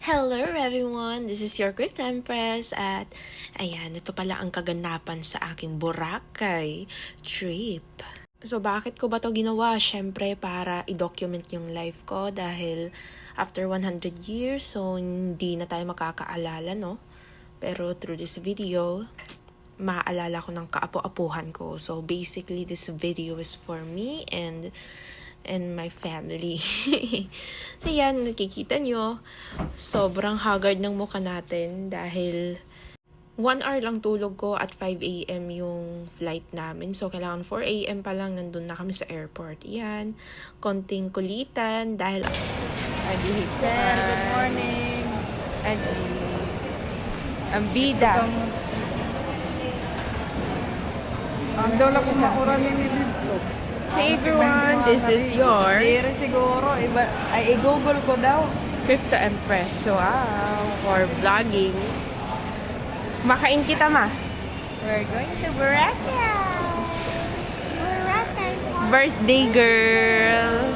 Hello everyone! This is your Quick Empress at ayan, ito pala ang kaganapan sa aking Boracay trip. So bakit ko ba to ginawa? Syempre para i-document yung life ko dahil after 100 years, so hindi na tayo makakaalala, no? Pero through this video, maaalala ko ng kaapo-apuhan ko. So basically, this video is for me and my family. So yan, nakikita nyo, sobrang haggard ng mukha natin dahil 1 hour lang tulog ko at 5 a.m. yung flight namin. So kailangan 4 a.m. pa lang nandun na kami sa airport. Yan, konting kulitan dahil Sir, good morning. ang bida. Ang dala ko makuran ni dito. Hey everyone, this is your Dire siguro, ay i-google ko daw. Crypto Empress. So, wow, for vlogging. Makain kita, ma. We're going to Boracay. Birthday girl.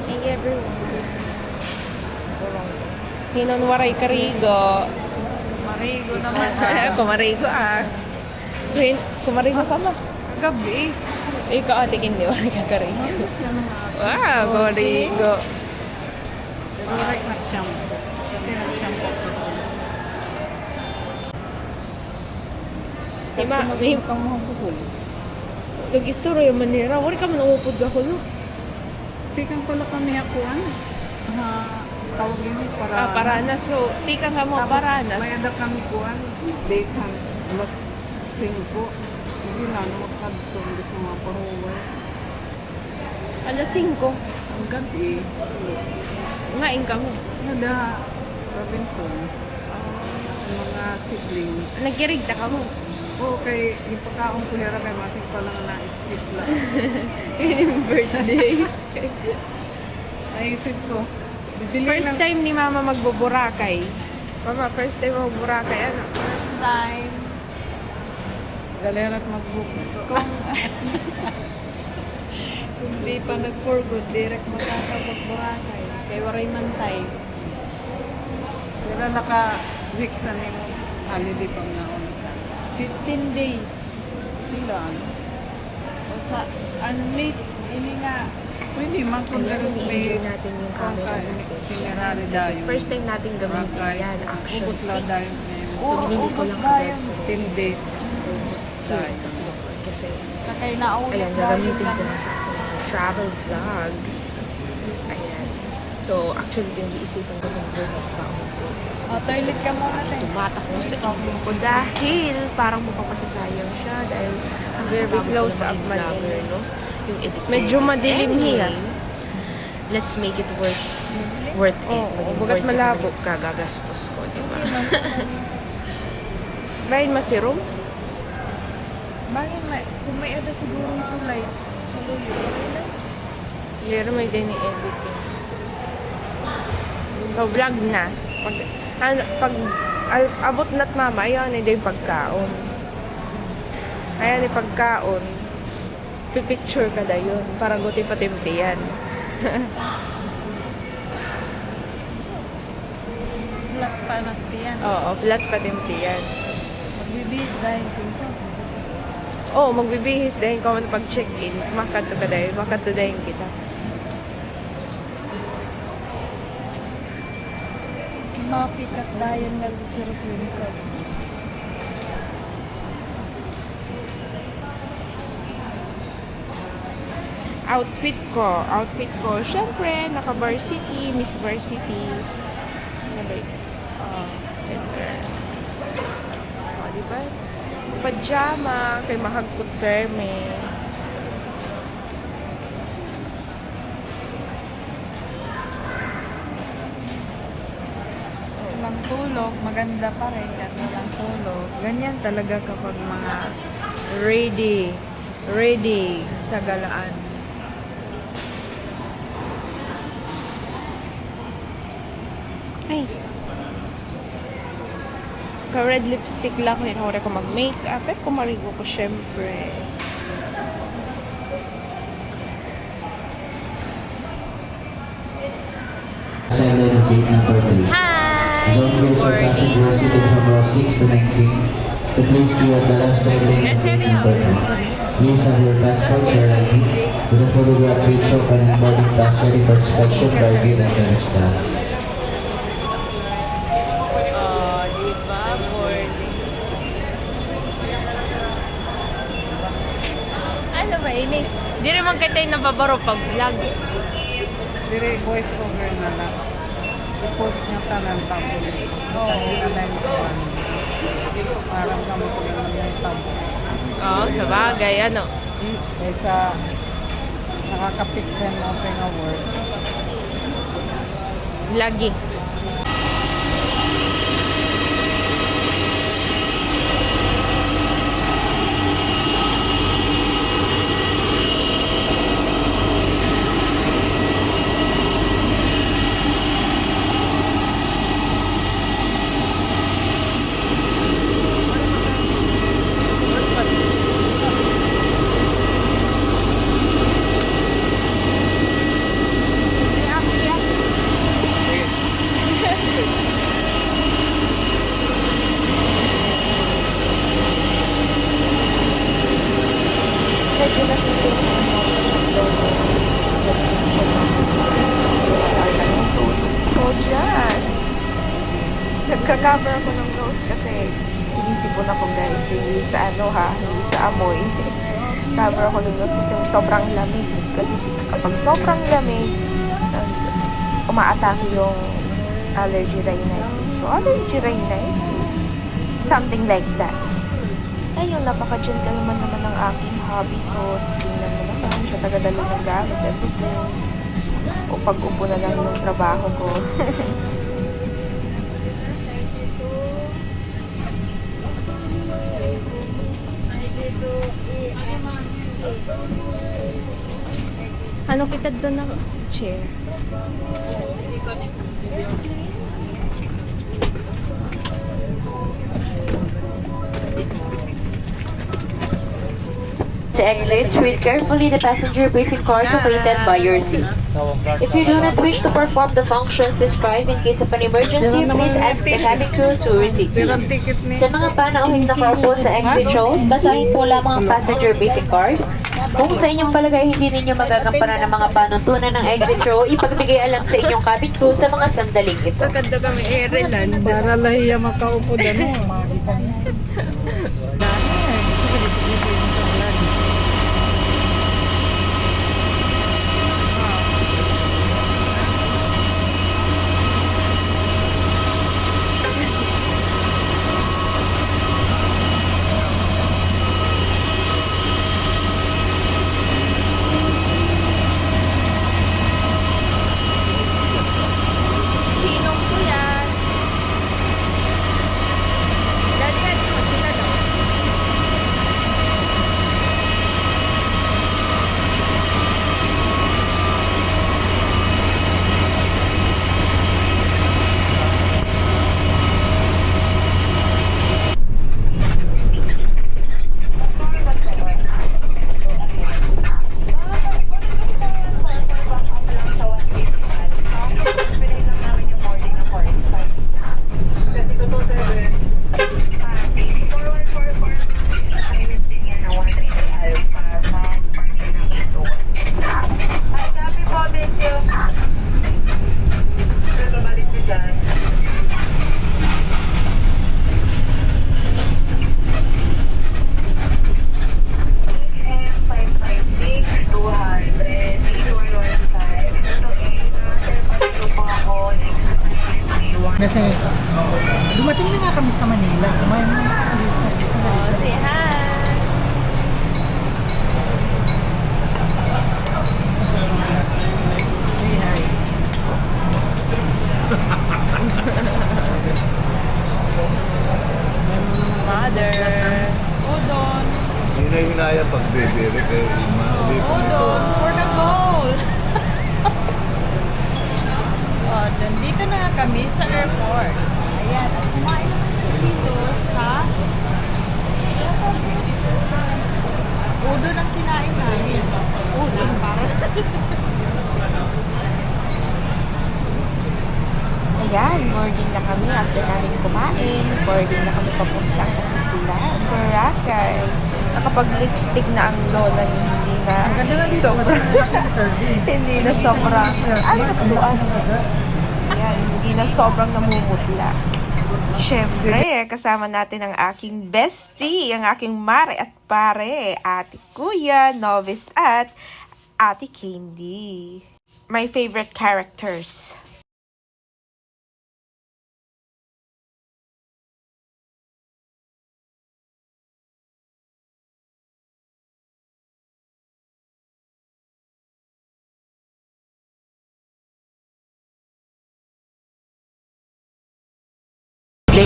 Hey everyone. Hinonwaray karigo. Marigo naman. Kumarigo ah. Kumarigo ka mo. Gabi. Ikaw atikin di ba nagkakarigo? Wow, kumarigo. Siguro nag-shampoo. Kasi nag-shampoo ko. May kang mga bukol. nag-istoro yung manira. Wari ka man umupod ka ko, no? Tikang pala kami akuan. Tawag yun para... Paranas. So, tika ka mo, Tapos, Paranas. may ada kami kuan. Date han. Alas 5. Hindi na makadtong sa mga paruway. Alas 5. Ang gabi. Ngain ka mo. Nada Robinson. Ang mga siblings. Nagkirigta ka mo. Okay, yung pagkaong kulera kay masig pa lang na-skip lang. Yun yung birthday. Naisip ko. Bibili First lang. time ni Mama magbuburakay. Mama, first time magbuburakay. Ano? First time. Galera at mag-book ito. Kung di pa nag-for good, direct makakapag-Boracay. Kay waray man tayo. Pero naka-week sa nimo. Holiday pang naon. 15 days. Ilan? O sa unlit, ini nga. Pwede man kung Ayan, ganun ini-enjoy natin yung camera natin. Funerary Kasi dayon. first time natin gamitin Boracay. yan. Action Ubus lang 6. dayon. So, binili ko lang agad sa 10 days. Dayon. Kasi, Kakay naulit ayan, gagamitin ko na sa aking mga travel vlogs. Ayan. So, actually, pinag-iisipan ko kung bumag pa ako. Toilet ka muna tayo. Tumatak ko sa isip ko dahil parang mapapasasayang siya dahil very close up man eh, no? Yung edit. Medyo madilim hiya. Let's make it worth it. Oo, bagat malabo. Kagagastos ko, di ba? Bayan masirom? Bakit kung may ada siguro ito lights. Hello, yung lights. Lero may din i-edit. So, vlog na. Abot na't mama, ayan, hindi yung pagkaon. Ayan, yung pagkaon. Pipicture ka na yun. Parang guti patimti yan. Flat pa naktiyan. Oo, flat patimti yan. Magbibis dahil susa. Oo, magbibihis dahil ko man pag-check-in. Makato ka dahil. Makato dahil kita. Mapikat dayan nga dito sa Rasulisan. Outfit ko, syempre, naka-varsity, Miss Varsity. Ano ba yun? Diba? Pajama, kay mahagkot perme. Walang tulog, maganda pa rin at walang tulog. Ganyan talaga kapag mga ready sa galaan. Ay. Ka-red lipstick lang. Hinahuri ko mag-makeup. Pero kumarigo ko syempre. sideline of gate number 3. Hi! Zone gates for passengers seated from row 6 to 19 to please queue at the left sideline of gate number 2. Please have your passports or ID with a photograph page open and boarding pass ready for inspection by gate and staff. Oh, di ba? Boarding. Ano ba ini? Di rin man kita yung nababaro pag vlog. Dire voice over na lang. I-post niya talang tapos. Tayo na lang ito. Parang kami ko yung may tabo. Oo, sa bagay. Ano? Kaysa nakaka-picture na open a word. Lagi. So, dyan. Nagka-cover ako ng nose kasi sinisipon ako guys. Hindi sa ano ha, hindi sa amoy. Cover ako ng nose kasi sobrang lamig. Kasi kapag sobrang lamig, umaatake yung allergy rhinitis. So, allergy rhinitis. Something like that. Ayun, napaka-gentleman naman ng aking hobby. So, tingnan mo naman, siya tagadala ng gamit, everything. O pag-upo na lang yung trabaho ko. Ano kita doon na chair? To exit, read carefully the passenger briefing card located by your seat. If you do not wish to perform the functions described in case of an emergency, please ask the cabin crew to receive you. Pero ticket ni... Sa mga panauhing nakaupo sa exit rows, basahin po lamang ang passenger briefing card. Kung sa inyong palagay hindi ninyo magagampanan ng mga panuntunan ng exit row, ipagbigay alam sa inyong cabin crew sa mga sandaling ito. Maganda kami Erelan. Para lahiya makaupo dano. Sinong ko yan? Dali, sila daw. Kasi dumating na nga kami sa Manila. Kumain na kami sa Oh, say hi. Mother. Udon. Hinay-hinaya pag bebere kay Udon for the goal. Oh, nandito na kami sa airport. Ayan, at kumain naman kami dito sa udon ang kinain namin. Udon para. kami after namin kumain. Boarding na kami papuntang Katiklan, Boracay. Nakapag-lipstick na ang lola ni hindi na sobrang hindi na sobrang ayan, hindi na sobrang namumutla. Siyempre, kasama natin ang aking bestie, ang aking mare at pare, Ate Kuya, Novice at Ate Candy. My favorite characters.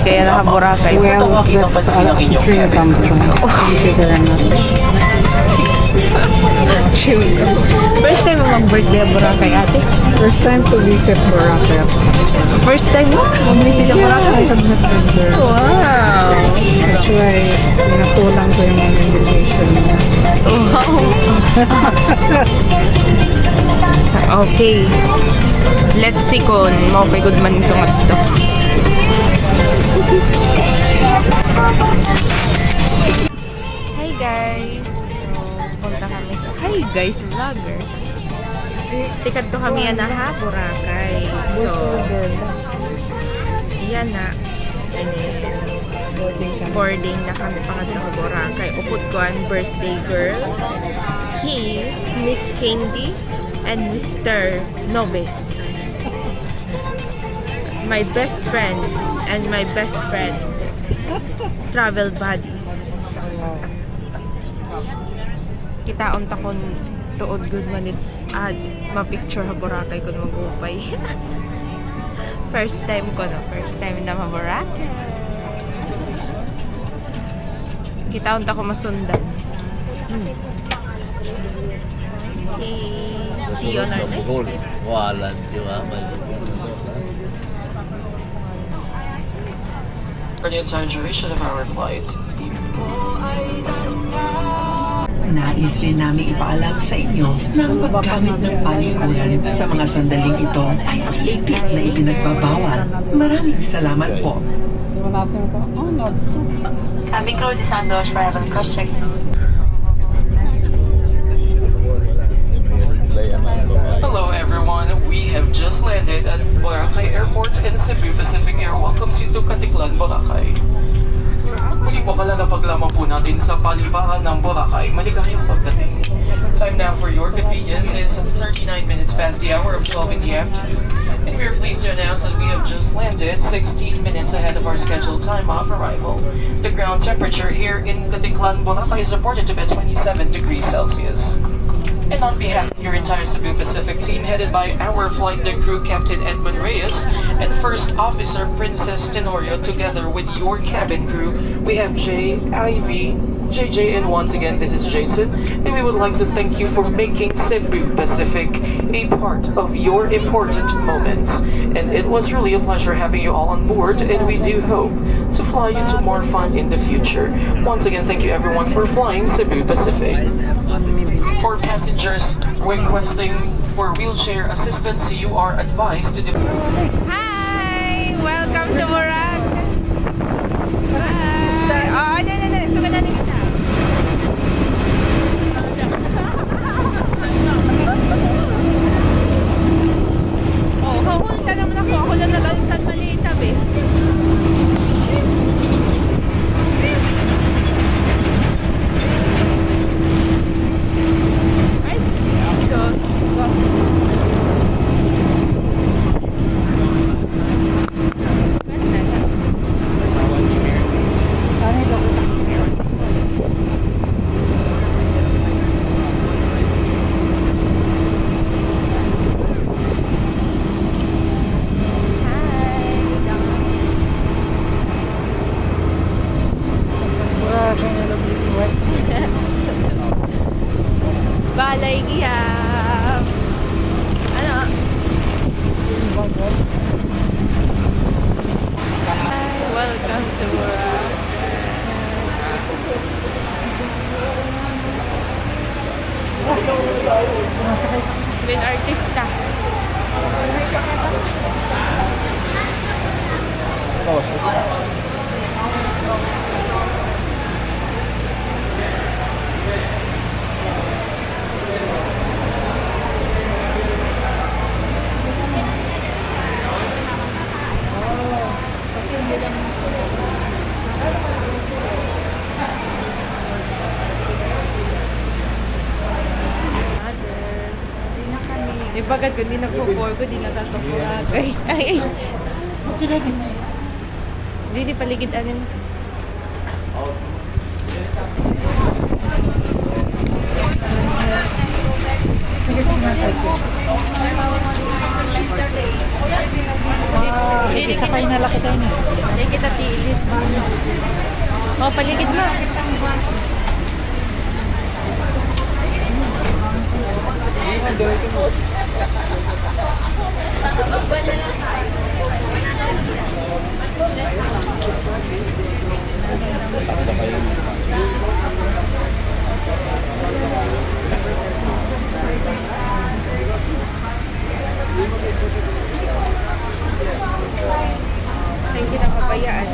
Kaya naka-Boracay. Well, that's dream come true. Thank you very much. First time mo mag-birthday Boracay, ate? First time to visit Boracay. First time mo? Mag-visit ang Boracay? I have not been there. Wow! That's why, natulang ko yung mga invitation niya. Okay. Let's see kung okay good man ito nga ito. Hi guys! So, punta kami sa... Hi guys, vlogger! Tikad to kami yan na ha, Boracay. So, yan na. And then, boarding na kami pangatlo sa Boracay. Upod ko ang birthday girl. He, Miss Candy, and Mr. Novice. My best friend and my best friend. Travel buddies. Kita unta kon tuod good manit ma-picture ha Boracay kun mag-upay. First time ko no, first time na ma-Boracay. Kita unta ko masundan. Okay. See you on our next video. Walan, di ba? For the entire duration of our flight. Nais rin namin ipaalam sa inyo na ang paggamit ng palikulan sa mga sandaling ito ay mahigpit na ipinagbabawal. Maraming salamat po. Walasin ko, no. Cabin crew, Santos, arrival cross-check. Hello everyone, we have just landed at Boracay Airport in Cebu Pacific Air welcomes you to Katiklan, Boracay. Muli po kalagapaglamang po natin sa paliparan ng Boracay, maligayang pagdating. Time now for your convenience is 39 minutes past the hour of 12 in the afternoon. And we are pleased to announce that we have just landed 16 minutes ahead of our scheduled time of arrival. The ground temperature here in Katiklan, Boracay is reported to be 27 degrees Celsius. And on behalf of your entire Cebu Pacific team, headed by our flight deck crew Captain Edmund Reyes and First Officer Princess Tenorio, together with your cabin crew, we have Jay, Ivy, JJ, and once again, this is Jason, and we would like to thank you for making Cebu Pacific a part of your important moments. And it was really a pleasure having you all on board, and we do hope to fly you to more fun in the future. Once again, thank you everyone for flying Cebu Pacific. For passengers requesting for wheelchair assistance, you are advised to Hi! Welcome to Boracay! Hi! Oh, no. Suga na kita. Oh, hahul ka naman ako. Ako lang nag-alisan maliit tabi. Ay, Diyos ko. Ganda na. Balay gihap. Ano? Hi, welcome to with artista. Ibagat ko, di nagpo-for ko, di nagkakapuragay. Ay, ay. Di paligid anin. Isa kayo nalaki tayo na. Hindi kita tiilit. Oh, paligid mo. Thank you na kabayaan.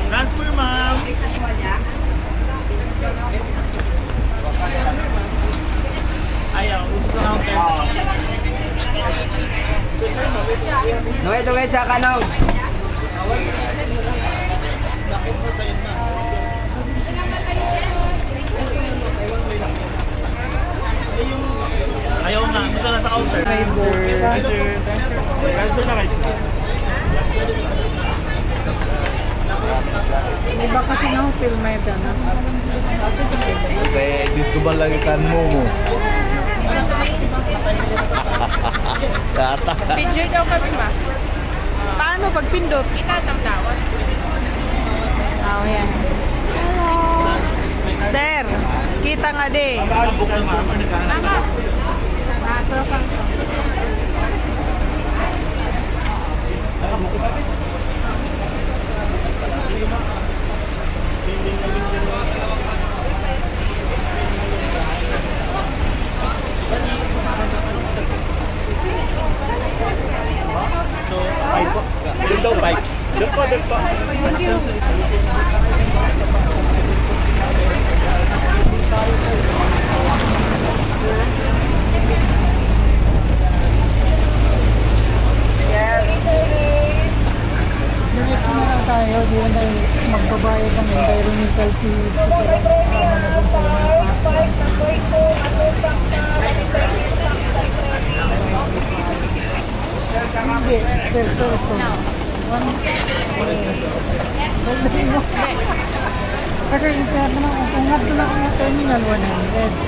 Transfer, ma'am. Ayaw, uso sa counter. Duwid sa kanaw. Ayaw nga, gusto na sa counter. Transfer na guys. Iba kasi na hotel may dana. Kasi dito ba lagi kan mo? Yata. Video daw kami ba? Paano pag pindot? Kita tamlawas. Oh, yan. Sir, kita nga di. Tama. Dito, bike. Dito. Diretso na lang tayo, di na tayo magbabayad ng environmental fee. Kasama na dun sa Hindi, per person. Kasi yung na, kung nga doon ako ng terminal 100,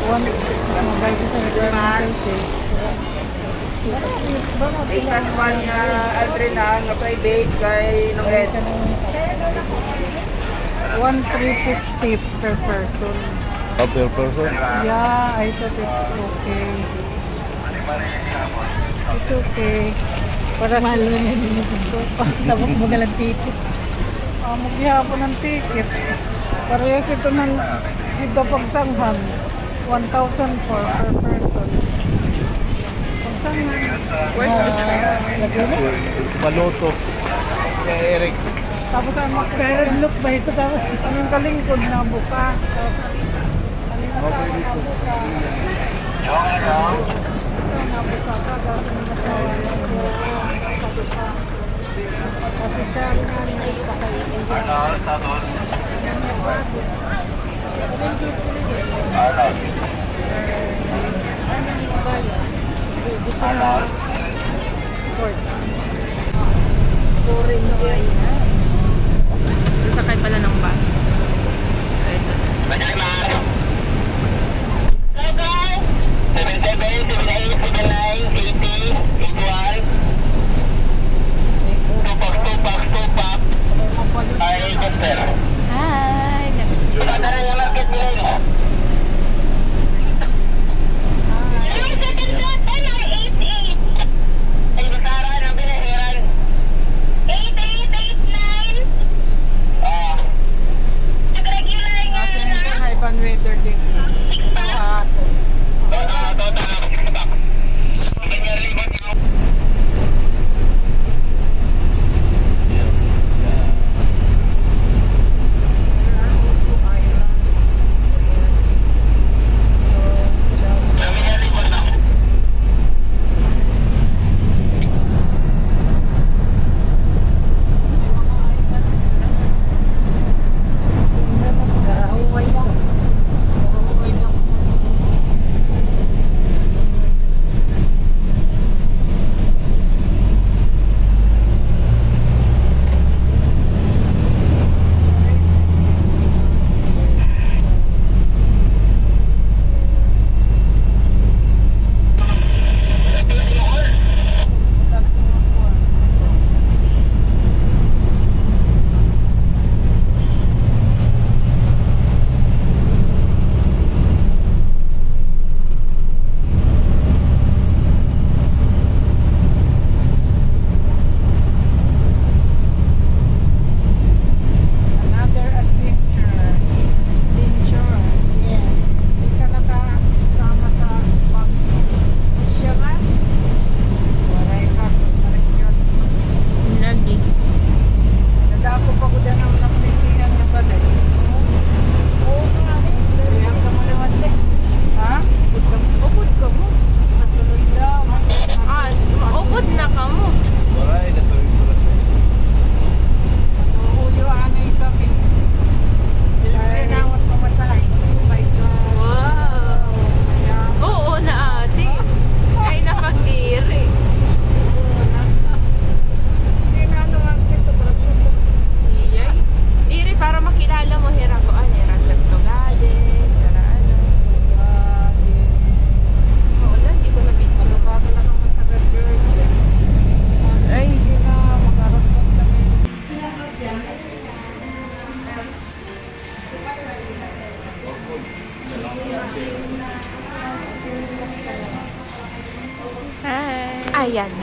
mas mabayad sa environmental fee. Ikas man nga Aldrin nga private kay nung head. 1,350 per person. Per person? Yeah, I thought it's okay. It's okay. Para mahal na yan dito. Tabok mo galang ticket. Maghihapon ng ticket. Parehas ito ng dito pagsanghan. 1,000 per person. Pagsanghan. Where's the share? Paloto. Kay Eric. Tapos ang pero look ba ito? Tapos ang kalingkod na buka. Nabuka ka, dati na nasawa sabi pa. Kasi kaya nga nais pa kayo. Sasakay pala ng bus. Ito. 2 packs. Hi!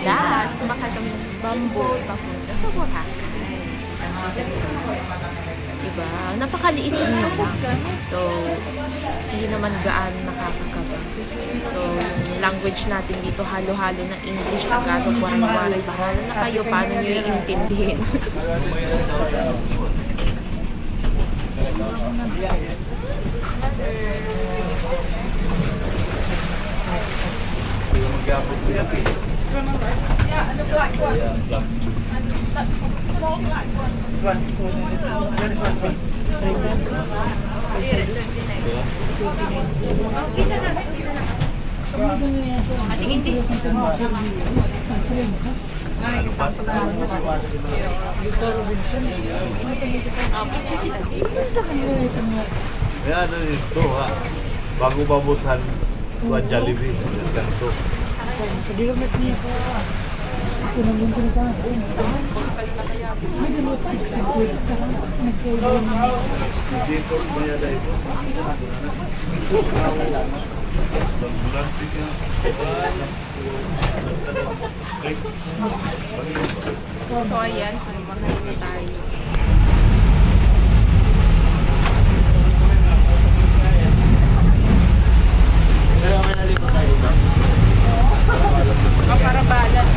that, sumakay kami ng speedboat papunta sa Boracay. Kita-kita niyo. Diba? Napakaliit niyo lang. So, hindi naman gaano nakakakaba. So, yung language natin dito, halo-halo na English, Tagalog, waray-waray. Bahala na kayo, paano nyo iintindihin. Mag-abot ko yan eh. Kaya ano ito ha, bago babutan kuha Jollibee, ganito. Dito kaya dahil ito. So, ayan. So, makain na tayo. Para balance.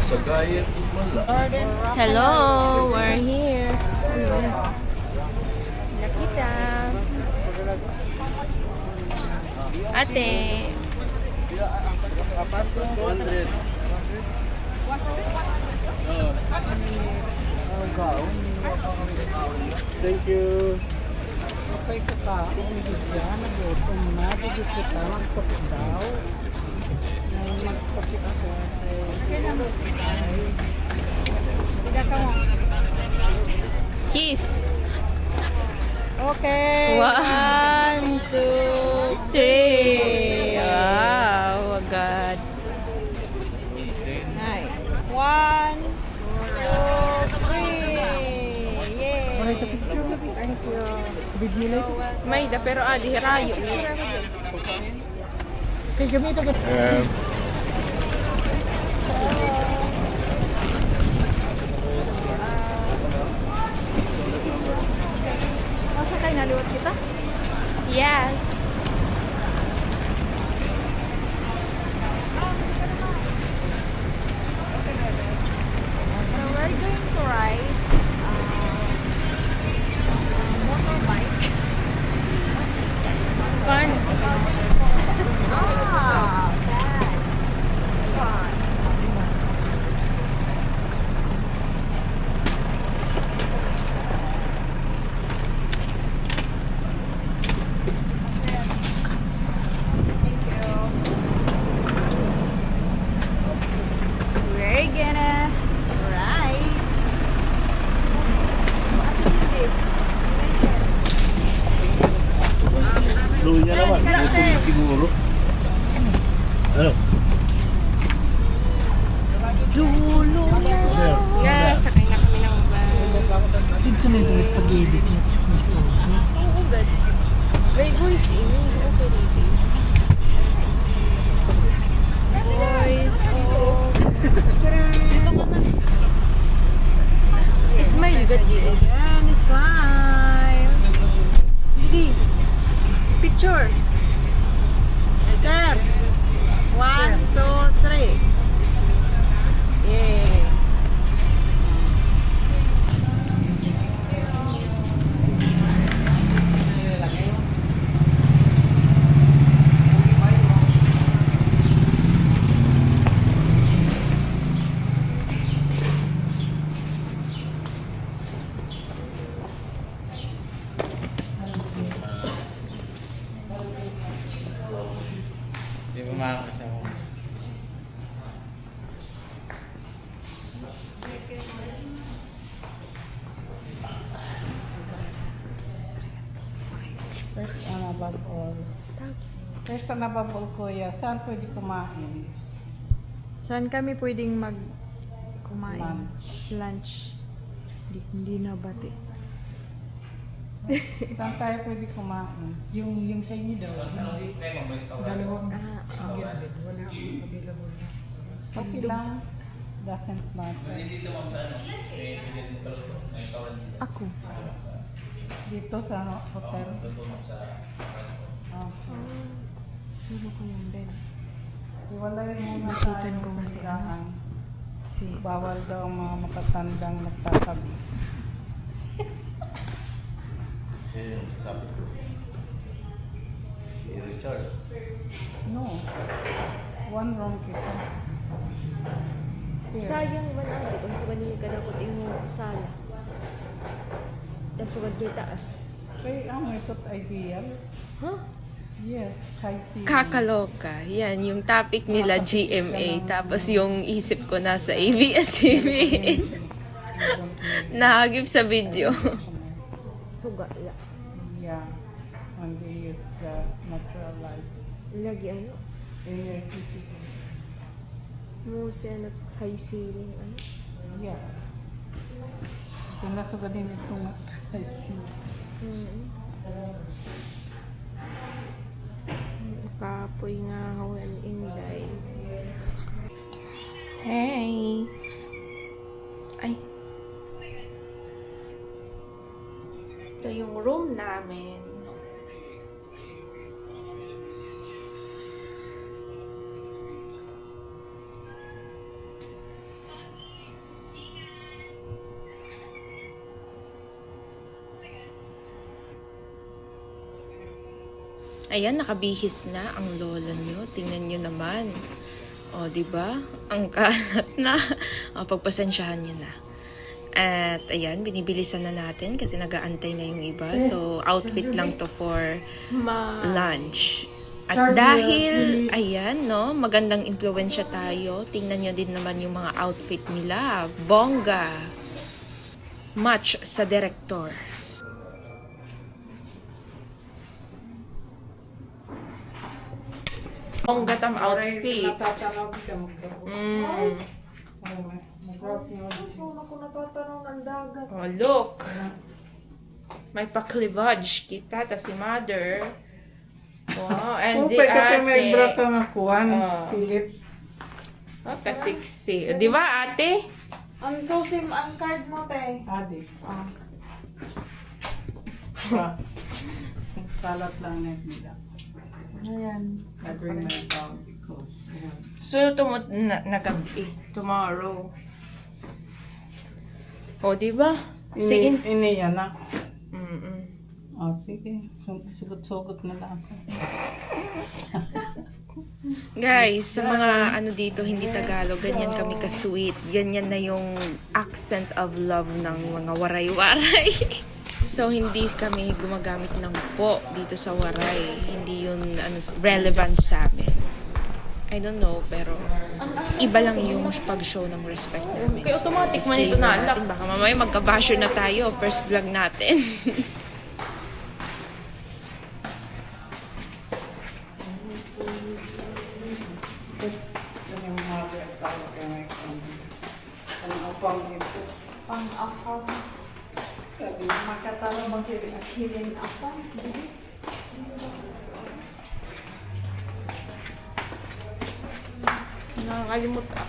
Sa gaya wala. Hello, we're here. Nakita. Ate. 200. Thank you. Kapay ka ka, umigyan, nagutom na, digit kita, magpapit daw. Magpapit ako. Kiss. Okay, Wow. 1, 2, 3. Wow, God. nice. 1, 2, 3. Yay! Alright, picture. Thank you. Video later. May da pero adi hirayo. Kay gamit agad. Masa kayo naliwat kita? Yes. So we're going to ride motorbike. Fun. Ah, bad. Fun. Thank you. We're gonna ride. Luya naman. May siguro. Ano? Yes, sakay na kami ng bus. Dito na yung pag-edit niya. Oo, God. May voice in. Okay, baby. Voice. Oh. Dito ka na. Smile, God. And smile. Didi. Picture. Sir. 1, 2, 3. Yeah. Hindi mo makakasya mo. First and above all. First and above all, kuya, saan pwede kumain? Saan kami pwedeng kumain? Lunch. Lunch. Hindi na bati. Saan tayo pwede kumain? Yung sa inyo daw. Dalawang Ah, single bed. Wala akong available na. Okay lang. Doesn't matter. ako. Dito sa hotel. Okay. Solo ko yung bed. Iwalay muna Nakita tayo ko sa kasi higaan. Si Bawal daw ang mga matatandang nagtatabi. Sabi ko. Si Richard. No. One wrong kita. Here. Sayang man ate kung sa kanila ka na kung imo sala. Dasugad kay taas. Kaya ang ito't ideal. Huh? Yes, high ceiling. Kakaloka. Yan, yung topic nila GMA. Tapos yung isip ko nasa ABS-CBN. Nakagip sa video. Suga la. Yeah. And they use the natural light. Lagi ano? Electricity. Musa na high ceiling ano? Yeah. So, nasugad din itong high ceiling. Kapoy nga hawan inday. Hey! Ay. Ito yung room namin. Ayan, nakabihis na ang lola nyo. Tingnan nyo naman. O, di ba? Ang kalat na. O, pagpasensyahan nyo na. At, ayan, binibilisan na natin kasi nag-aantay na yung iba. So, outfit lang to for lunch. At dahil, ayan, no, magandang impluwensya tayo. Tingnan nyo din naman yung mga outfit nila. Bongga. Match sa director. Bongga tam outfit. Oh, look. May pa-cleavage kita, ta si mother. Wow, and the may ate. ka nga kuhan. Oh. Pilit. Oh, kasiksi. Di ba, ate? Ang susim ang card mo, te. Adi. Ah. Salat lang net nila. Ayan. I bring my dog because So, nagabi. Tomorrow. O, di ba? Sige. ini yan na. Mm-mm. Oh, sige. Sugot-sugot na lang ako. Guys, sa mga ano dito, hindi Tagalog, ganyan kami ka-sweet. Ganyan na yung accent of love ng mga waray-waray. So, hindi kami gumagamit ng po dito sa waray. Hindi yun relevant sa amin. I don't know, pero iba lang yung pag-show ng respect namin. Okay, automatic man ito na alam. Baka mamaya magka-basher na tayo. First vlog natin. Pang-akam. Makatalo mag-healing akam. Nakakalimutan.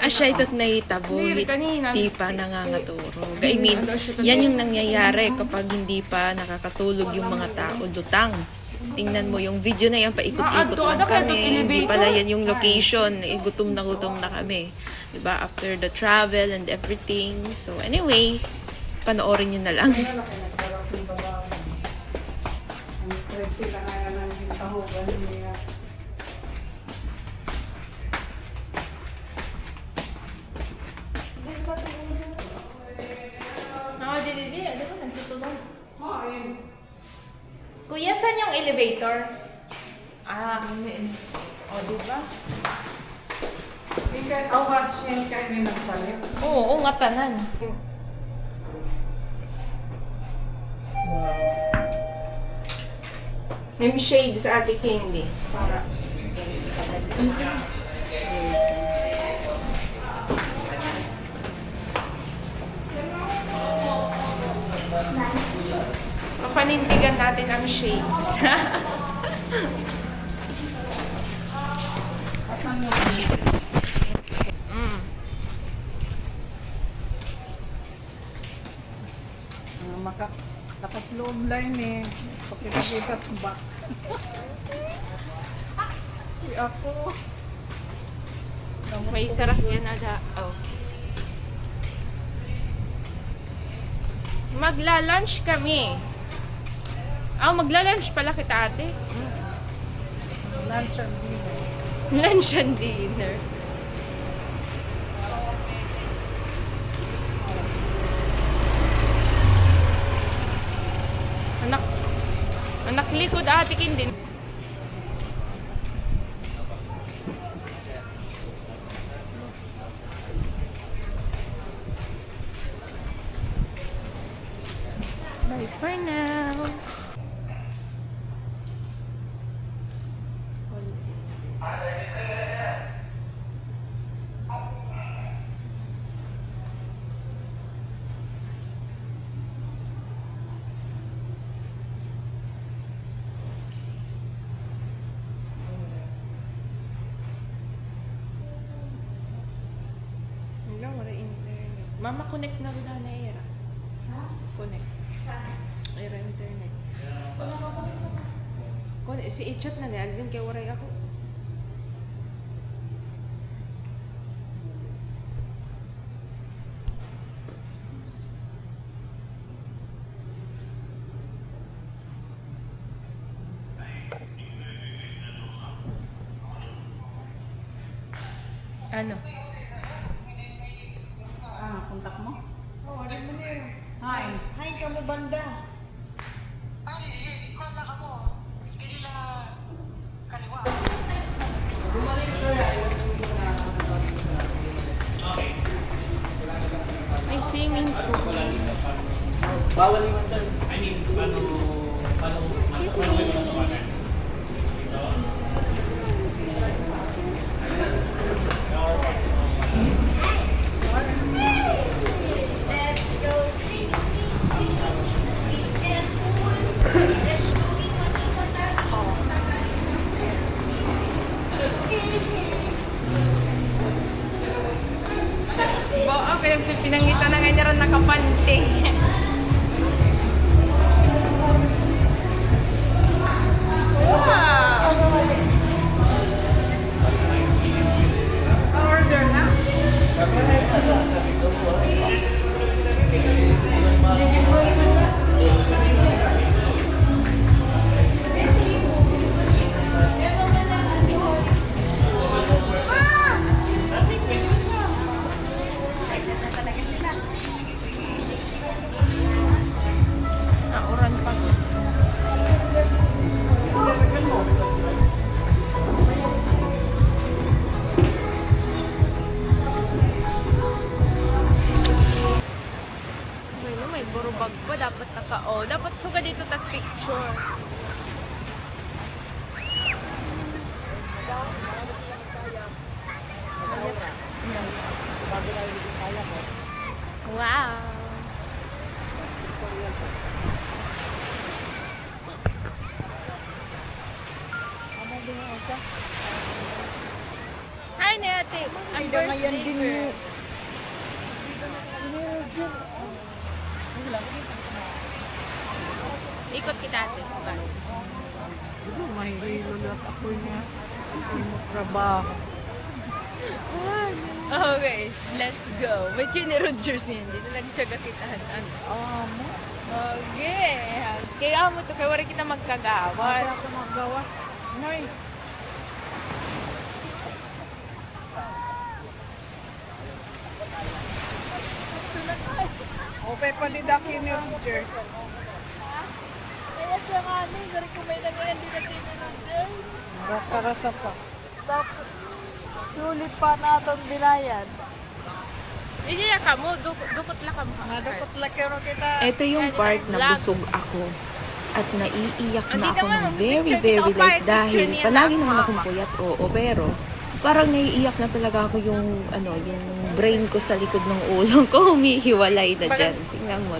Asya ito't naitabo, hindi pa nangangaturog. I mean, yan yung nangyayari kapag hindi pa nakakatulog yung mga tao, lutang. Tingnan mo yung video na yan, paikot-ikot lang kami. Hindi pala yan yung location. Gutom na kami. Diba? After the travel and everything. So, anyway, panoorin nyo na lang. Kuya, saan yung elevator? O, diba? Ikaw, awas yan kayo na nagpalit. Oo, nga tanan. Name shade sa Ate Candy. Para. Papanindigan natin ang shades. Nakasloob line eh. Pakita-kita sa back. Ako. May sarap yan ada. Oh. Magla-lunch kami. Magla-lunch pala kita, ate. Lunch and dinner. Lunch and dinner. Anak likod, ate Kindin. Bye for now. Mama, connect na rin na Era. Connect. Saan? Era internet. Si i-chat na ni Alvin kay waray ako. Ano? Kontak mo? Oo, ano mo na yun? Hi. Hi, kamu banda. May singing pool. Bawal naman sir. I mean, Excuse me. Okay, pinangita na nga niya rin nakapante. Order na? Nauran pa. May burubag pa. Dapat naka-o. Dapat suga dito tat picture. Wow. Hi, Nete. Ang birthday girl. Ikot kita ate. Suka. May hilulot ako niya. Hindi mo trabaho. Okay, let's go. Ba't yun ni Rogers niyan? Dito nagtsaga kitahan. Mo? Okay. Kaya mo to. Kaya wala kita magkagawas. Ako magawa. Noy. Okay pa ni Daki ni Rogers. Kaya siya nga ano, dari ko may nangyayang di natin ni Roger. Rasa-rasa pa. Sulit pa natin binayad. Hindi na ka mo. Dukot lang ka mo. Nadakot lakero kita. Ito yung part na busog ako. At naiiyak na ako ng very, very late dahil palagi naman akong puyat, oo, pero parang naiiyak na talaga ako yung brain ko sa likod ng ulo ko humihiwalay na dyan. Tingnan mo.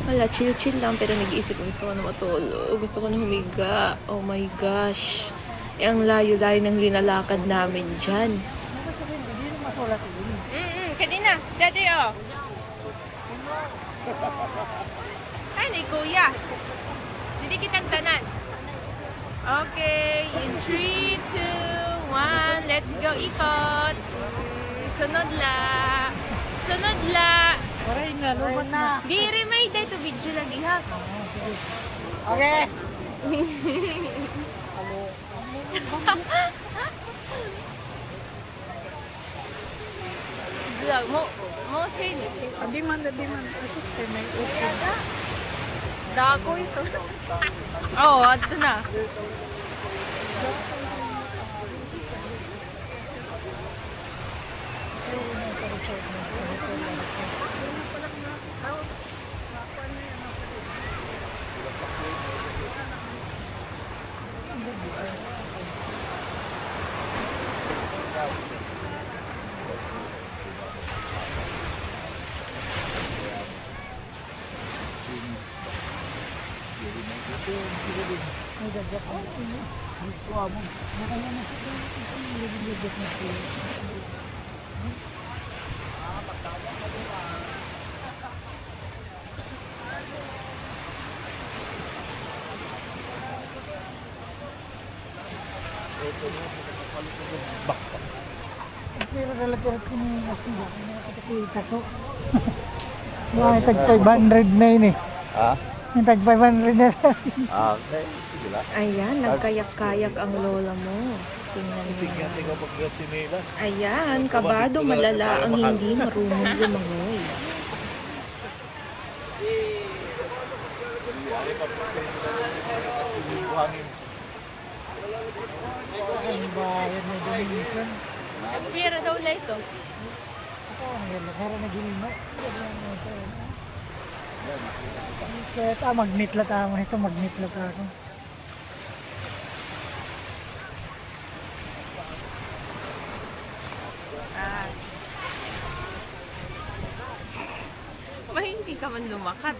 Wala, chill lang pero nag-iisip ko gusto ko na matulog. Gusto ko na humiga. Oh my gosh. Ang layo-layo ng linalakad namin dyan. Kanina. Daddy, oh. Ay, ni Kuya. Hindi kitang tanan. Okay, in 3, 2, 1, let's go ikot. Sunod la. Aray na, lumat na. Giri may day to video lagi ha. Okay. Vlog mo say ni. Di man. Asus kay may open. Dako ito. Oo, ato na. Pero talaga ko ni nakakita ko. Mga tag 500 na yun eh. Ha? Yung tag 500 na. Okay, sige lang. Ayan, nagkayak-kayak ang lola mo. Tingnan mo Sige, naman. tingnan mag-sinilas. Ayan, kabado malala ang hindi marunong lumangoy. Buhangin. Ang bayan na Dominican. Nagpira daw lang ito. Ako, nagkara na gilma. Kaya magnet lang tama ito, magnet lang ako. Hindi ka man lumakat.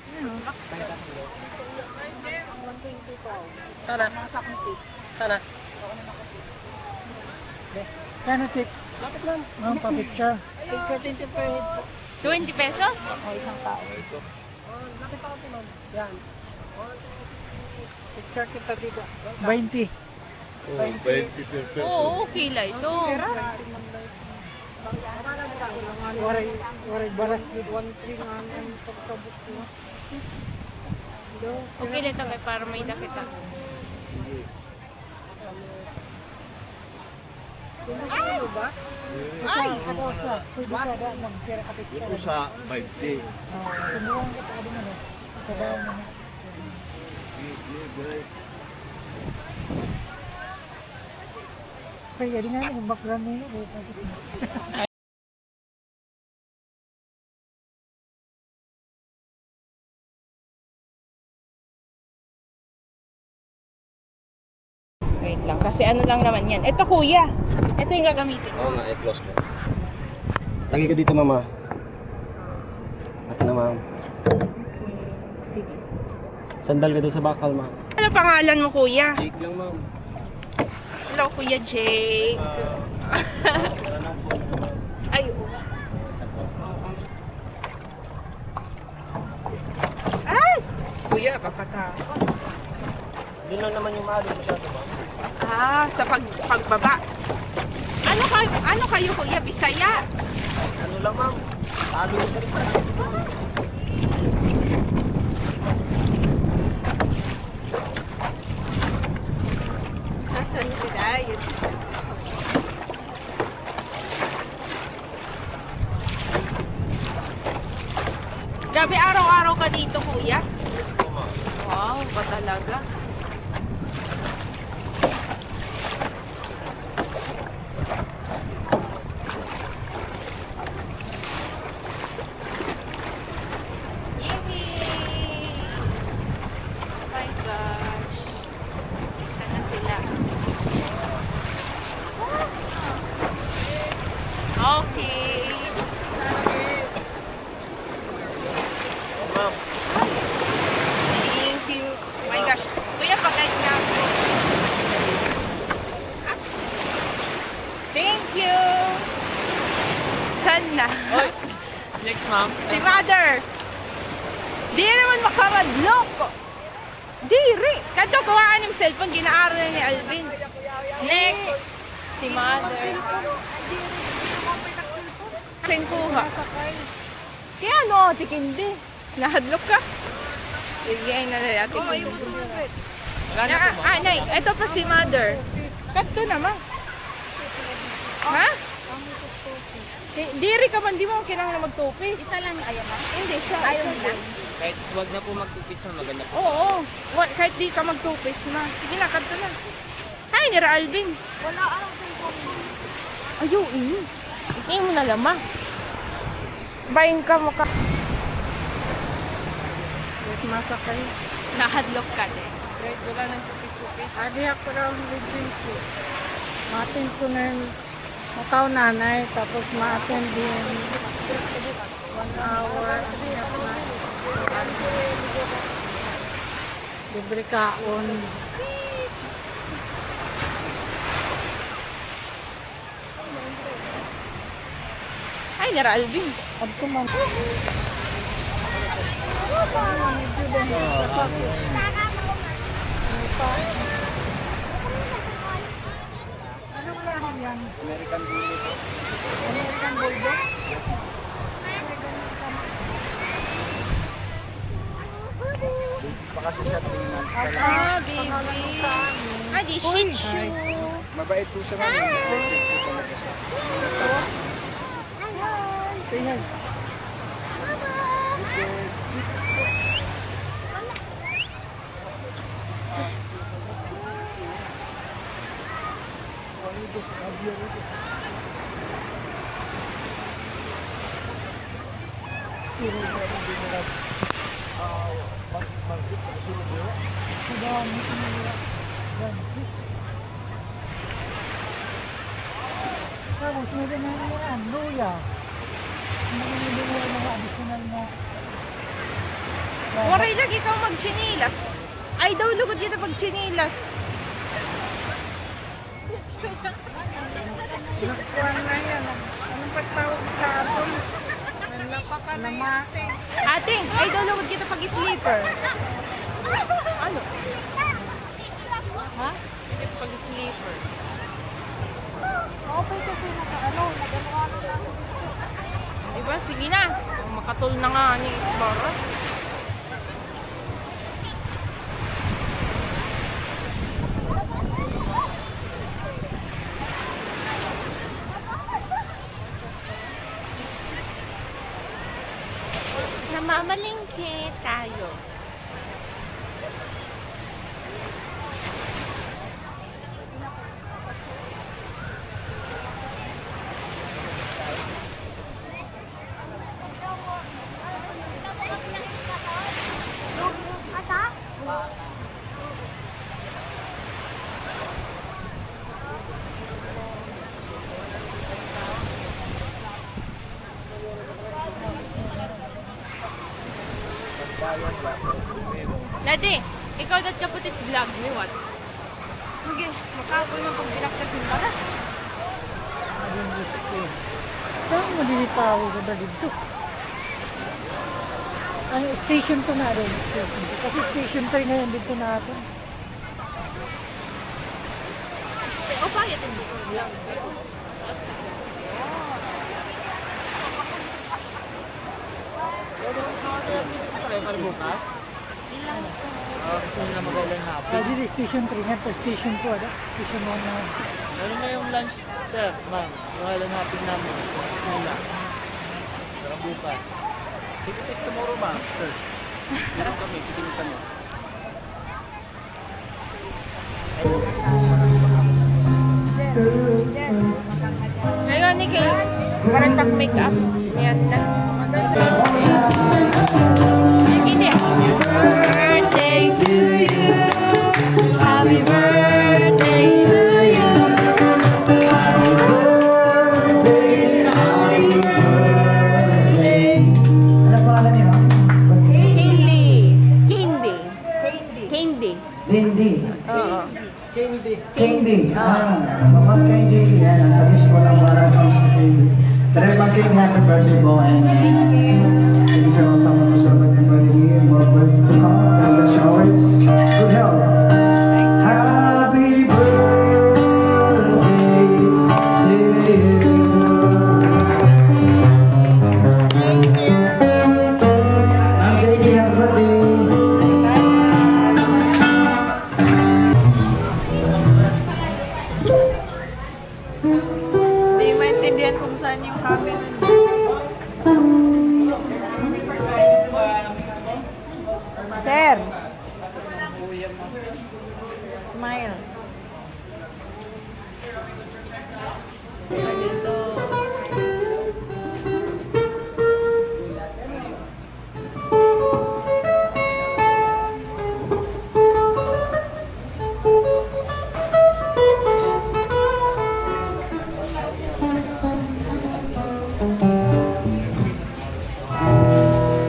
Kano tip? Lapit lang. Ang pa-picture. Picture 20 per head po. 20 pesos? O, isang tao. Yan. Picture kita dito. 20. Oh, 20 per person. Oo, okay lang ito. Waray baras dito. 1-3 nga ang pagkabot ko. Okay lang ito kay para may kita. Ay! Pwede ka da mag-share ka picture. Ito sa 50. Tumulang ka pa din ano. Kadaw mo na. Kaya di nga yung background nila. Wait lang, kasi ano lang naman yan. Ito kuya, ito yung gagamitin. Oo nga, i-close mo. Lagi ka dito, mama. Akin na, ma'am. Sige. Sandal ka doon sa bakal, ma'am. Ano pangalan mo kuya? Jake lang, ma'am. Hello kuya Jake. Ay, oo. Ay! Kuya, kapatakot. Doon lang naman yung mahal masyado, ma'am. Ah, sa pagbaba. Ano kayo kuya? Bisaya? Ano lang, ma'am. Talo mo sa lipan. Nasaan sila? Yun. Grabe, araw-araw ka dito kuya? Wow, ba talaga? Yay! Oh my gosh. Sana sila. Okay. Ma'am. Thank you. Oh my gosh. Kuya, pag-guide niya ako. Ah. Thank you. Sana. Next, ma'am. Si mother. Di naman makaradlok. Diri. Kadto kuhaan yung cellphone. Ginaaral na ni Alvin. Next. Si mother. Sengkuha. Kaya ano, tikindi. Nahadlok ka. Sige, ay nalayati ko. Nay, ito pa si mother. Kadto naman. Ha? Diri ka man, di mo kailangan magtupis. Isa lang ayaw ba? Hindi siya. Ayaw lang. Kahit wag na po magtupis na maganda. Oo. Kahit di ka magtupis ma. Sige na, kadto na. Hi, Nira Alvin. Wala arang cellphone mo. Ayaw, Ikay mo na lama. Bayin ka mo ka. Masakay. Nahadlok ka din. Kahit wala nang tupis-tupis. Adi ako raw ng emergency. Matin ko na yung mataw nanay, tapos ma-attend din 1 hour. Libre kaon. Hi, Nira Alvin. Adto man. yan. American Bulldog. American Bulldog. Pa kasi siya 3 months pa lang. Ah, baby. Ah, di Shih Tzu. Mabait po siya ma'am. Aggressive po talaga siya. Say hi. Sit. Tapos may ganyan yan, luya. May mga additional na. Waray lagi ikaw mag-chinilas. Ay daw lugod kita pag chinilas. Nakuha na yan. Anong pagtawag sa atin? Napaka na yate. Ating, ay daw lugod kita pag sleeper. Ano? Ha? Pag sleeper. Okay kasi naka-ano lang. Diba? Sige na. Makatul na nga ni Boros. Namamalingki tayo. Daddy, ikaw dat kaputit vlog ni what? Sige, makapoy mo pag pinaktasin ka. Ayun, gusto. Saan mo dinitawag ko na dito? Ay, station 2 na rin. Kasi station 3 na yan dito natin. O, payat hindi ko vlog. Bukas? Ilang ito. Gusto nyo na mag-ulan hapon. Pwede station 3 na, pero station 2 ada. Station 1 na. Meron na yung lunch, sir, ma'am. Yung hapon namin. Wala. Pero bukas. It is tomorrow, ma'am. Sir. Meron kami, pipilitan mo. Ngayon ni Kay, parang pag-makeup. Yan na. Hindi. Birthday to you. Happy birthday to you. Happy birthday. Happy birthday. Ano pangalan niyo? Candy. Candy. Candy. Lindy. Oo. Candy. Mama Candy. Yan, ang tamis ko lang para kang Candy. Pero mag-Candy, happy birthday po. And thank you so much for birthday party. More birthday to come. And the showers. Good health. Happy birthday to you. Ma'am Candy, happy birthday. Hindi maintindihan kung saan yung camera. Sir! Smile.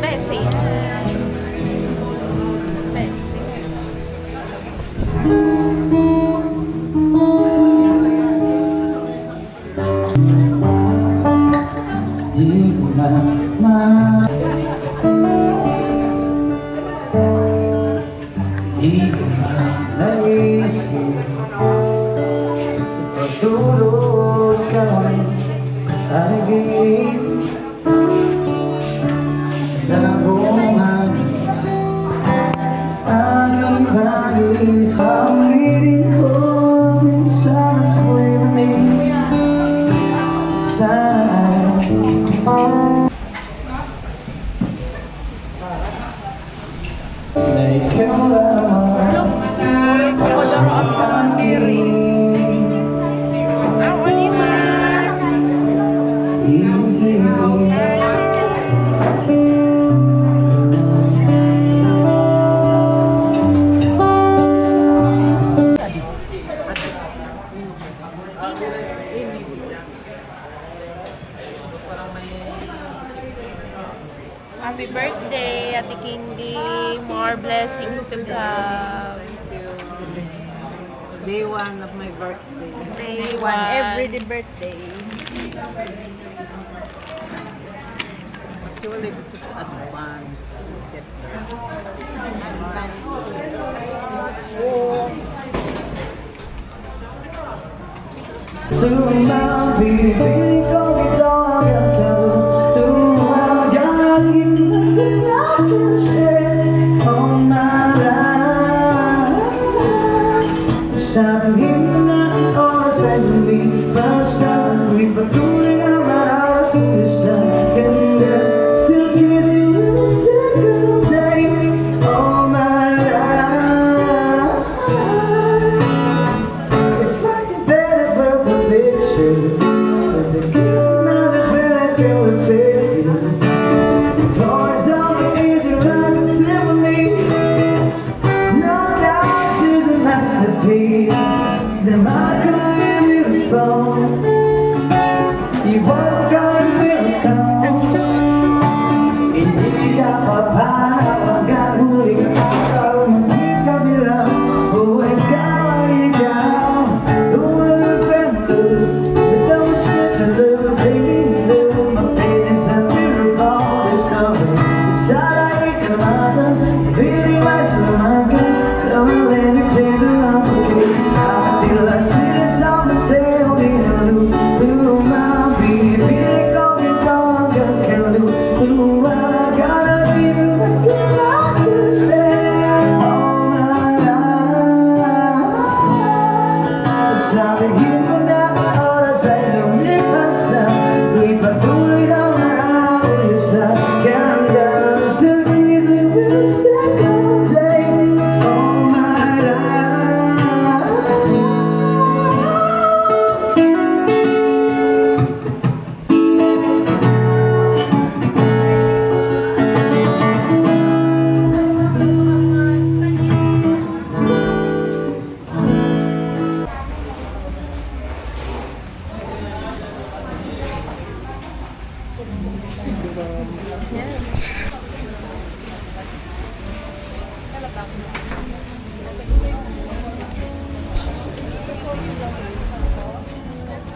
Bessie. Di ko na Di ko na naisip sa pagtulog Panaginip na nabungan aking bagay sa ulitin ko. Minsan ako'y manig sana na ikaw lamang Happy birthday, Ate Kindy. More blessings to come. Day 1 of my birthday. Day One 1. every birthday. Actually, this is advance. Lumang bibig ko ito ang akalo. Lumang galagin natin natin share all my life. Sa tingin mo na ang oras ay lumipas na ako'y patuloy na mahalap ko sa ganda. Still kissing you a second day all my life. If I could better purple picture of the kiss of another friend that girl would fit you. Voice of the angel like a symphony. No doubt this is a masterpiece. Then I could live beautiful. You won't go a miracle. Hindi ka papanawag ang huling araw. Maging kabilang buhay ka ay ikaw. Don't wanna offend you, but that was such a little baby. Little my baby's a miracle. There's no way inside I can mother. Really wise for my girl. Tell me let me take the love away. I feel like singing song to say I'll be a little my baby. Go get dog and can do. I gotta give you like I can share all my life. Sabi mo na ang oras ay lumipas na. Di patuloy na marami sa ganda. Still easy with a second day all my life.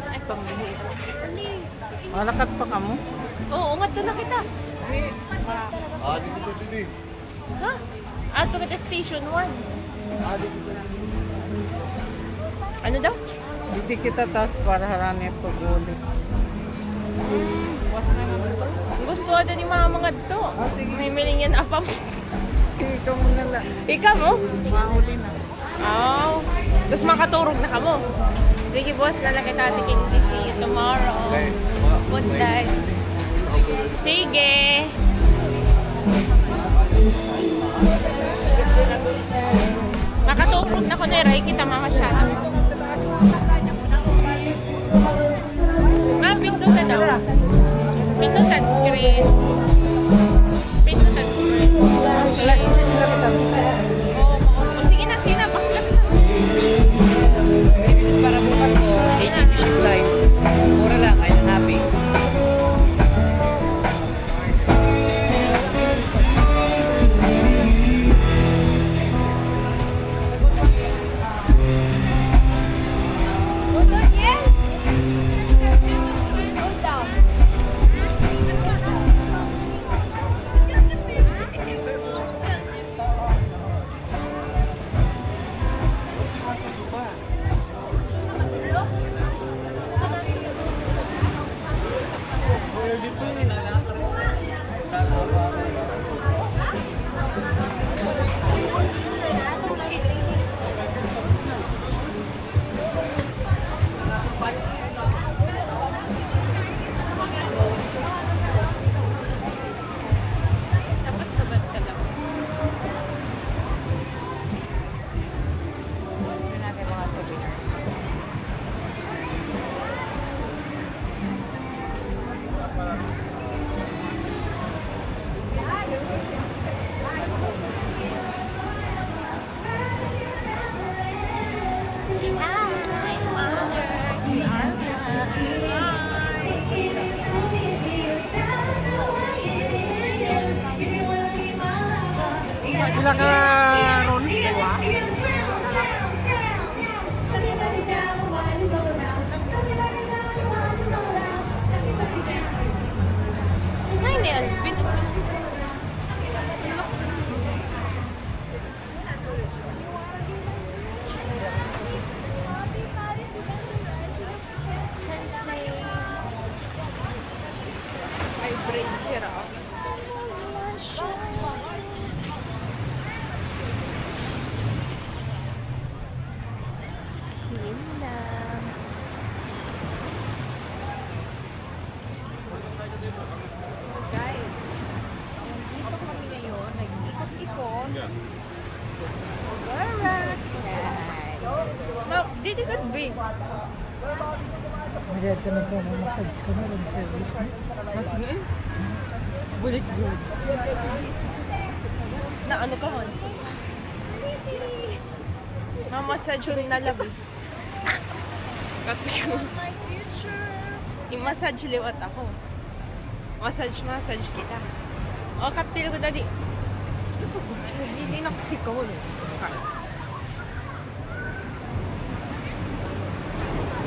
Ay, pambili. Malakat pa ka mo? Oo, ungat na kita. Dito ko dili. Ha? Ato kita station 1. Ano daw? Hindi kita taas para harami ang pag-uli. Gusto ko ni mga to. May miling yan apam. Ikaw mo na lang. Ikaw mo? Mahuli na. Oh. Tapos makaturog na ka mo. Sige boss, lalaki tati Kindy. See you tomorrow. Good night. Sige. Makaturog na ko na rin. Kita mamasyado. Ma'am, pindutan daw. Pindutan screen. Pindutan screen. Okay. O sige na, bakit na. Para bukas mo, 80 line. Mura lang, ay hanapin. naka-roll, di ba? Ay, ni Alvin. Looks Sensei. Ay, braid sira. Yun lang. So guys, nandito kami ngayon, nag-iikot-ikot sa Boracay. Didikat ba? Medyo nagmamassage ko na lang service mo. Mas nga eh. Bulit good. Na ano ka man? Mamassage yun na labi. Kasi ko. I-massage liwat ako. Massage kita. O, kaptil ko dali. Gusto ko. Hindi na kasi ko.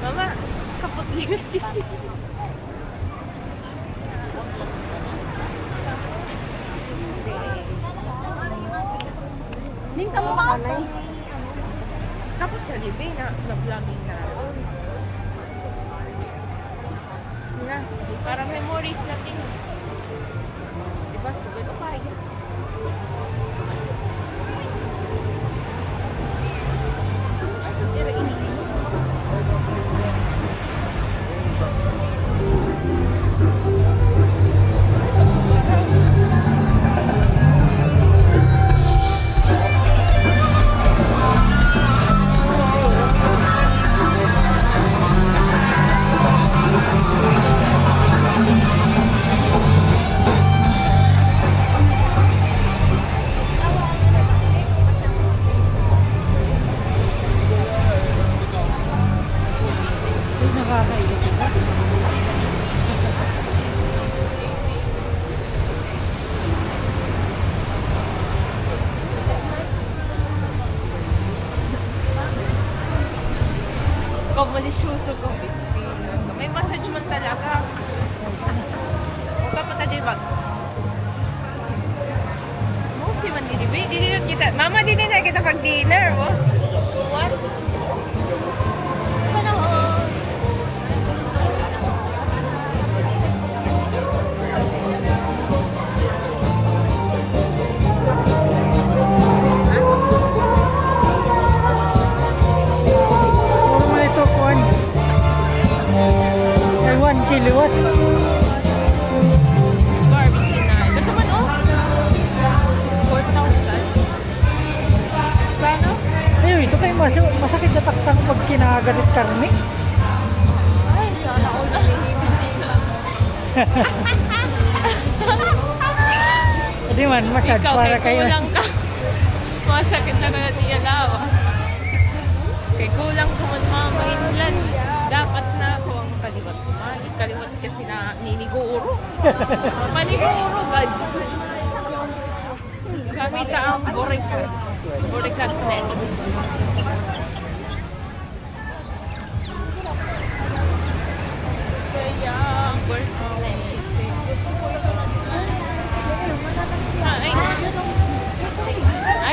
Mama, kapot liwat yun. Ninta mo ba? Kapot ka, di ba? Na-vlogging na. Na, para memories natin. Diba? Sugod o kaya. Tira, iniinom mo. Komunisyoso ko. May massage man talaga. Huwag ka pa tadibag. Oh, si man didibay. Didinat kita. Mama, didinat kita pag-dinner. Oh. Was? Panahon. Kilowatt. Barbecue na. Ito naman, oh. 4,000. Paano? Ayun, ito kayo masakit na taktang pag kinagalit karne. Ay, sana all nalihimik sila. Hindi man, massage Ikaw, para kay kayo. kulang ka. Masakit na gano'n di alawas. Kay kulang ko man mama inlan. Dapat na ako ang kaliwat kumain. Kaliwat kasi na niniguro. Paniguro, God. Gamit ang borikat. Borikat net. Sayang, birthday.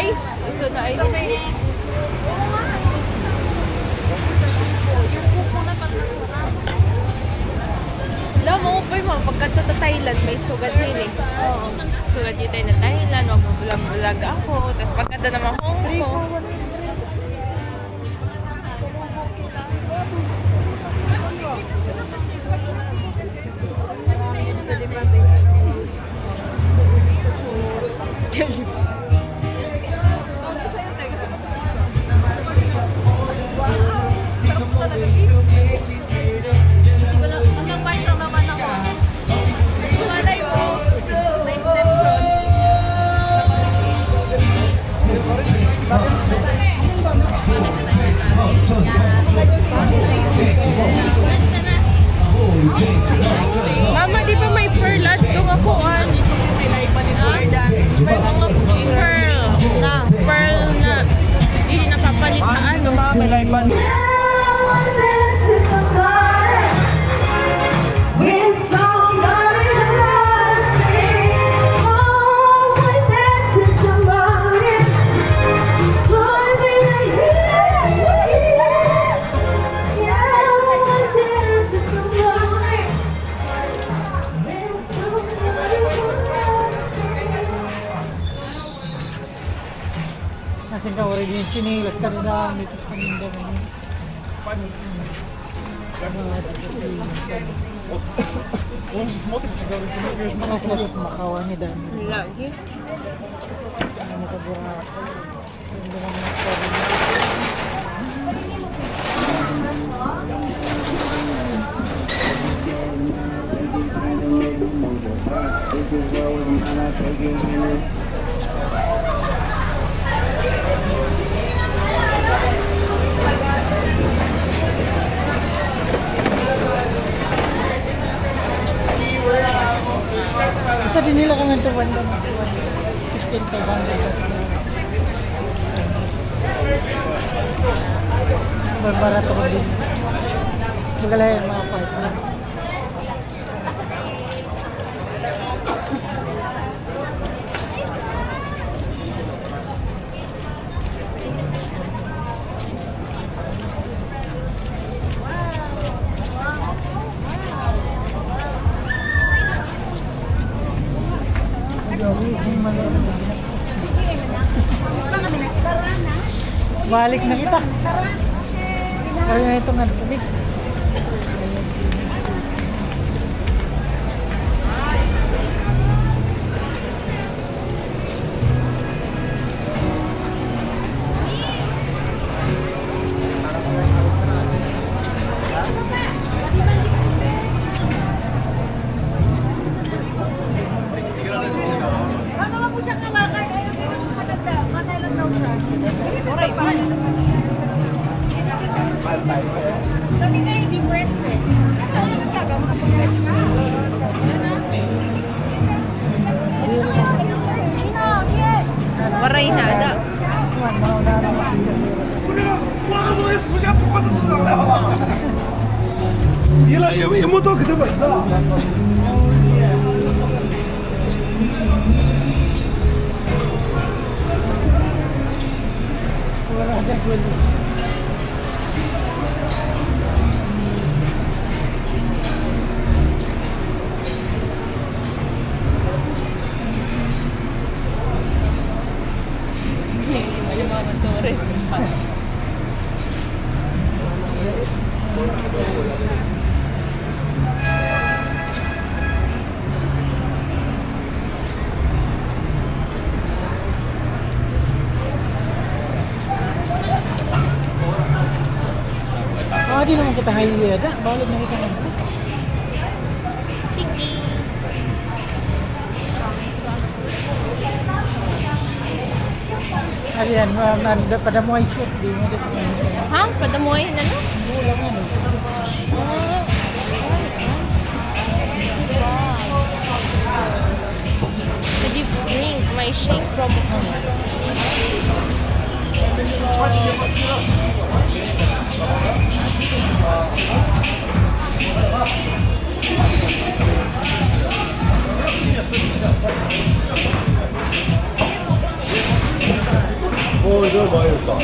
Ice. Ito na ice. Alam mo pa yung pagkatso na Thailand, may sugat din eh. Sugat dito na Thailand, magbubulag-bulag ako. Tapos pagkata naman Hong Kong. Tingnan ko rin yung sinilas ka na namin ito sa kanila ngayon. Он смотрит всегда, говорит, Mga salat makawa ni Dan. Lagi. Ano ka buraka? Hindi naman nagsabi. Basta din nila kami ito 1 lang. 15,500. Barbarato ko din. Magalay ang mga partner. Balik na kita. Kaya na ito nga tubig. Waray nada. Ему только давай. Tourist. Di naman kita highway ada. Balik na kita naman. Sige. Ariyan, pada mo ay shoot. Di mo dito. Ha? Padamuhin na no? Wala nga no. Did you drink my shake from 이거 맛있다.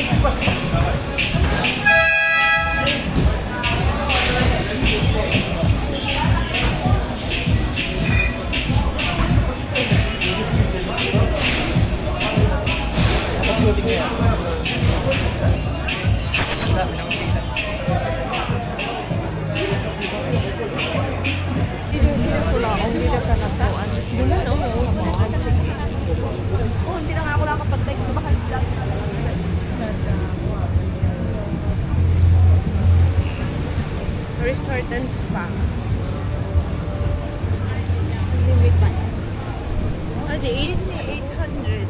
Resort and Spa. Limited. Ah, the 800.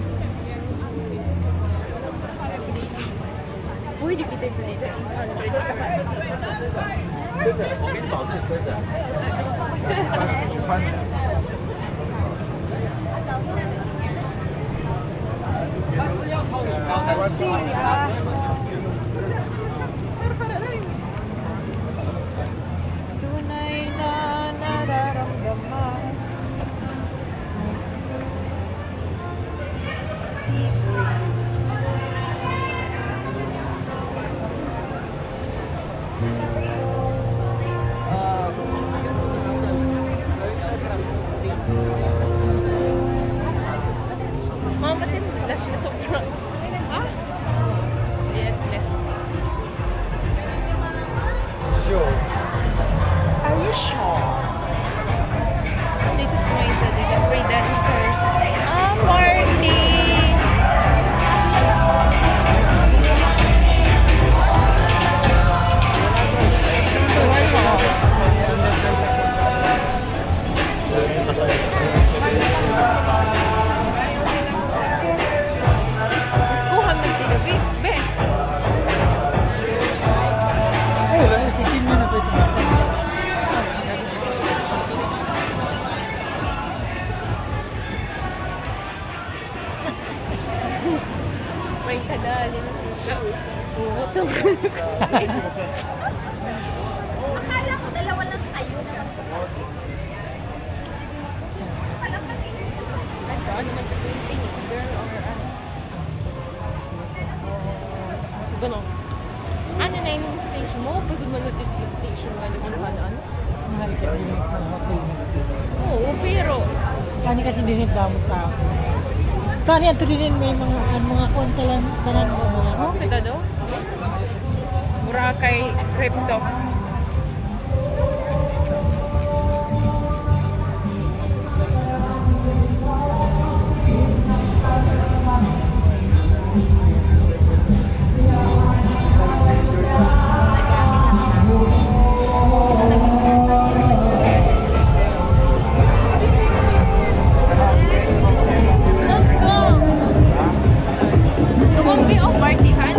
Pwede kita ito dito, 800. Tunay na nararamdaman. Sea breeze. Mama, ba't yung bigla siya sobrang... Ha? ilalim. Utong. Akala ko dalawa lang kayo na Ano man ito yung tingin? Girl or ano? Siguro. Ano na yung station mo? Pagod malutid yung station nga naman ano? Oo, pero Kani kasi dinit damot tao. Kani ato din may mga kontalan tanan mo mga. oh, kita daw. Boracay crypto. Gumampi o partihan.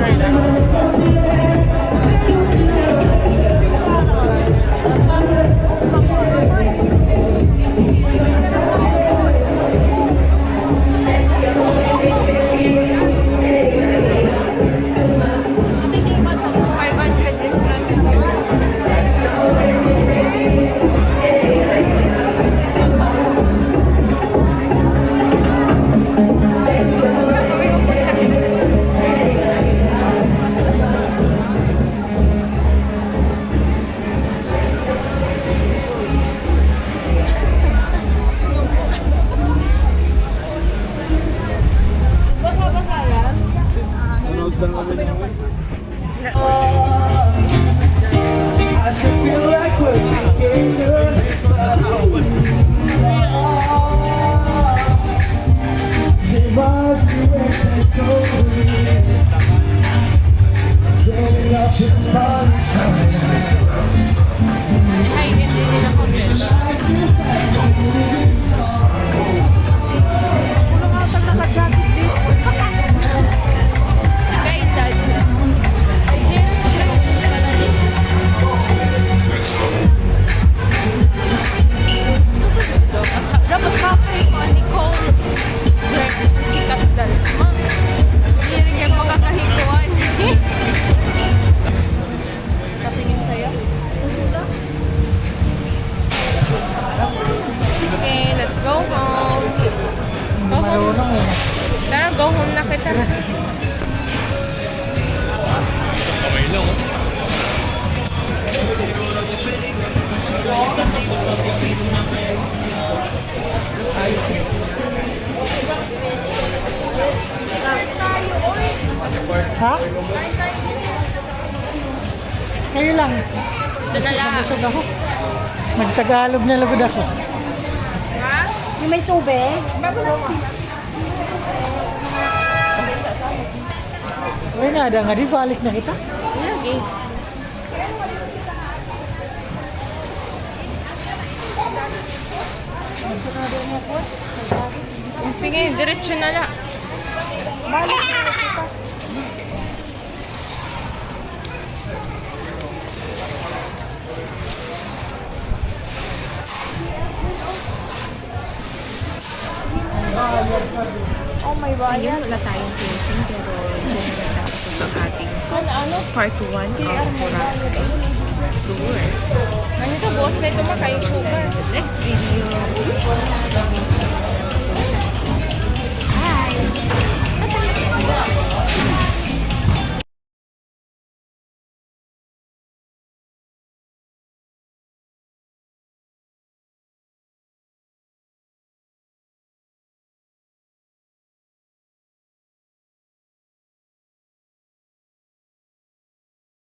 I still feel like we're together. They must be waiting so getting up in the sunshine. Ay, hindi nila content. Guided. Dapat kakay ko ni Cole si Capitals ma. Hindi rin kayo magkakahikuan. Katingin sa'yo? Okay, let's go home. Go home. Tara, go home na kita. Ha? Kayo lang. Dala. Busog ako. Magtagalog na lagod ako. Ha? Yung may tubig? Uy, nada nga di balik na kita. Lagi. Sige, diretso na lang. Oh, may bayan. Ayun, wala tayong closing pero dyan na natapos ang ating part 1 of Boracay tour. Ano ito, boss na ito makain sugar. Next video.